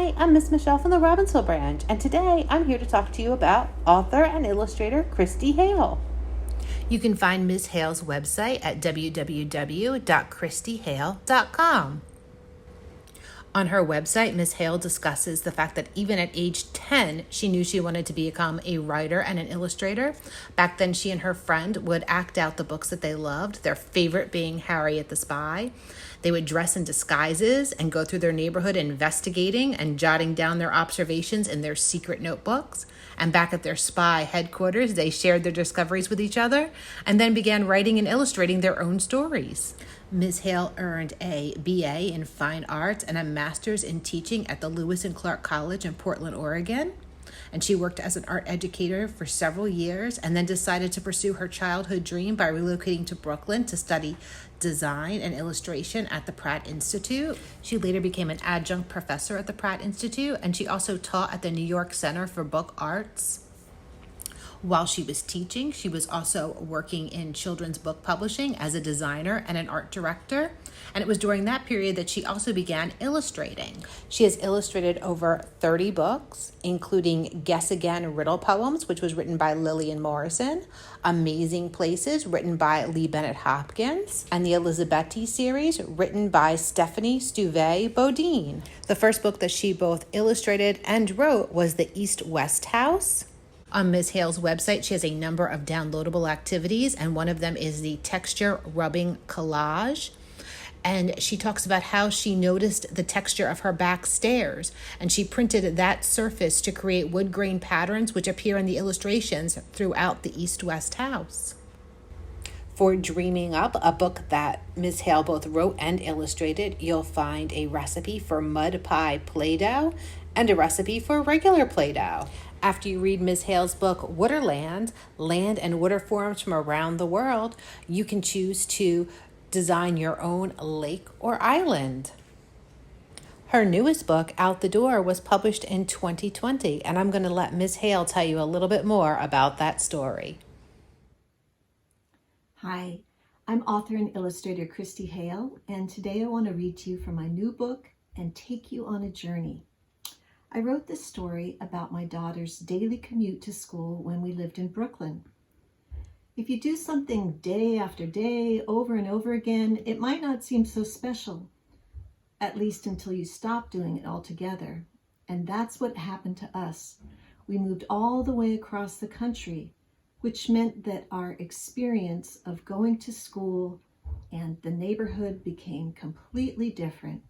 Hi, I'm Miss Michelle from the Robbinsville branch, and today I'm here to talk to you about author and illustrator Christy Hale. You can find Ms. Hale's website at www.christyhale.com. On her website, Ms. Hale discusses the fact that even at age 10, she knew she wanted to become a writer and an illustrator. Back then, she and her friend would act out the books that they loved, their favorite being Harriet the Spy. They would dress in disguises and go through their neighborhood investigating and jotting down their observations in their secret notebooks. And back at their spy headquarters, they shared their discoveries with each other and then began writing and illustrating their own stories. Ms. Hale earned a BA in Fine Arts and a master's in teaching at the Lewis and Clark College in Portland, Oregon. And she worked as an art educator for several years and then decided to pursue her childhood dream by relocating to Brooklyn to study design and illustration at the Pratt Institute. She later became an adjunct professor at the Pratt Institute, and she also taught at the New York Center for Book Arts. While she was teaching, she was also working in children's book publishing as a designer and an art director. And it was during that period that she also began illustrating. She has illustrated over 30 books, including Guess Again Riddle Poems, which was written by Lillian Morrison, Amazing Places, written by Lee Bennett Hopkins, and the Elizabeth series, written by Stephanie Stuve Bodine. The first book that she both illustrated and wrote was The East-West House. On Ms. Hale's website, she has a number of downloadable activities, and one of them is the texture rubbing collage. And she talks about how she noticed the texture of her back stairs, and she printed that surface to create wood grain patterns which appear in the illustrations throughout the East-West house. For Dreaming Up, a book that Ms. Hale both wrote and illustrated, you'll find a recipe for mud pie Play-Doh and a recipe for regular Play-Doh. After you read Ms. Hale's book, Waterland, Land and Water Forms from Around the World, you can choose to design your own lake or island. Her newest book, Out the Door, was published in 2020, and I'm going to let Ms. Hale tell you a little bit more about that story. Hi, I'm author and illustrator Christy Hale, and today I want to read to you from my new book and take you on a journey. I wrote this story about my daughter's daily commute to school when we lived in Brooklyn. If you do something day after day, over and over again, it might not seem so special, at least until you stop doing it altogether. And that's what happened to us. We moved all the way across the country, which meant that our experience of going to school and the neighborhood became completely different.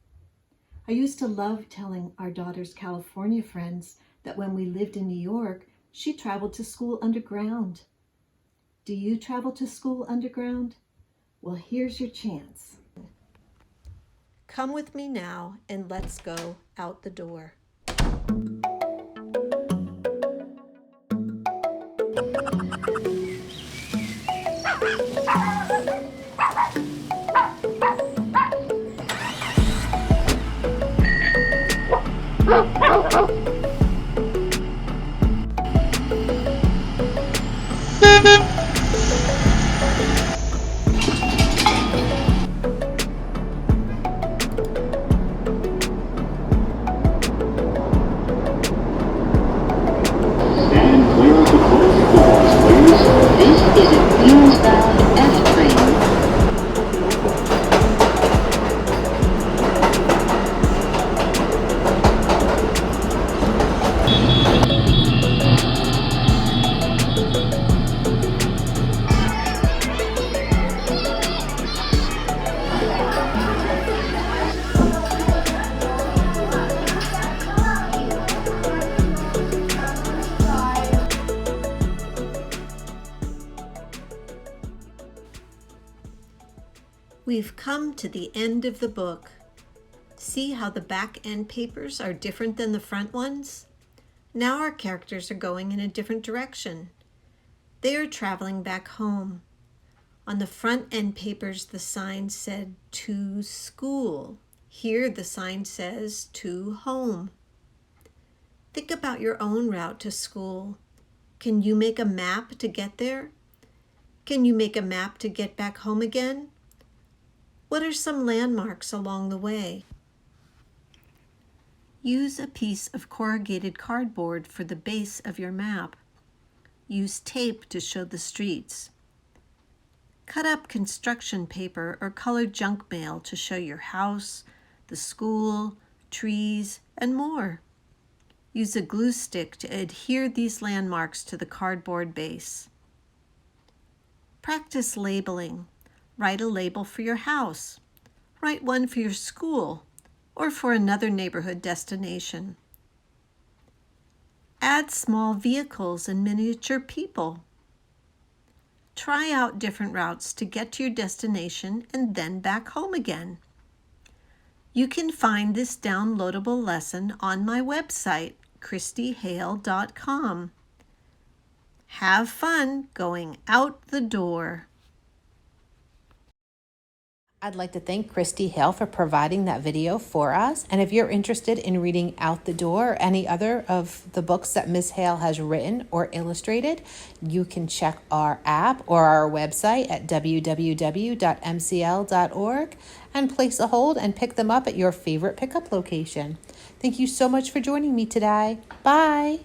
I used to love telling our daughter's California friends that when we lived in New York, she traveled to school underground. Do you travel to school underground? Well, here's your chance. Come with me now and let's go out the door. We've come to the end of the book. See how the back end papers are different than the front ones? Now our characters are going in a different direction. They are traveling back home. On the front end papers, the sign said to school. Here the sign says to home. Think about your own route to school. Can you make a map to get there? Can you make a map to get back home again? What are some landmarks along the way? Use a piece of corrugated cardboard for the base of your map. Use tape to show the streets. Cut up construction paper or colored junk mail to show your house, the school, trees, and more. Use a glue stick to adhere these landmarks to the cardboard base. Practice labeling. Write a label for your house. Write one for your school or for another neighborhood destination. Add small vehicles and miniature people. Try out different routes to get to your destination and then back home again. You can find this downloadable lesson on my website, ChristyHale.com. Have fun going out the door. I'd like to thank Christy Hale for providing that video for us. And if you're interested in reading Out the Door or any other of the books that Ms. Hale has written or illustrated, you can check our app or our website at www.mcl.org and place a hold and pick them up at your favorite pickup location. Thank you so much for joining me today. Bye.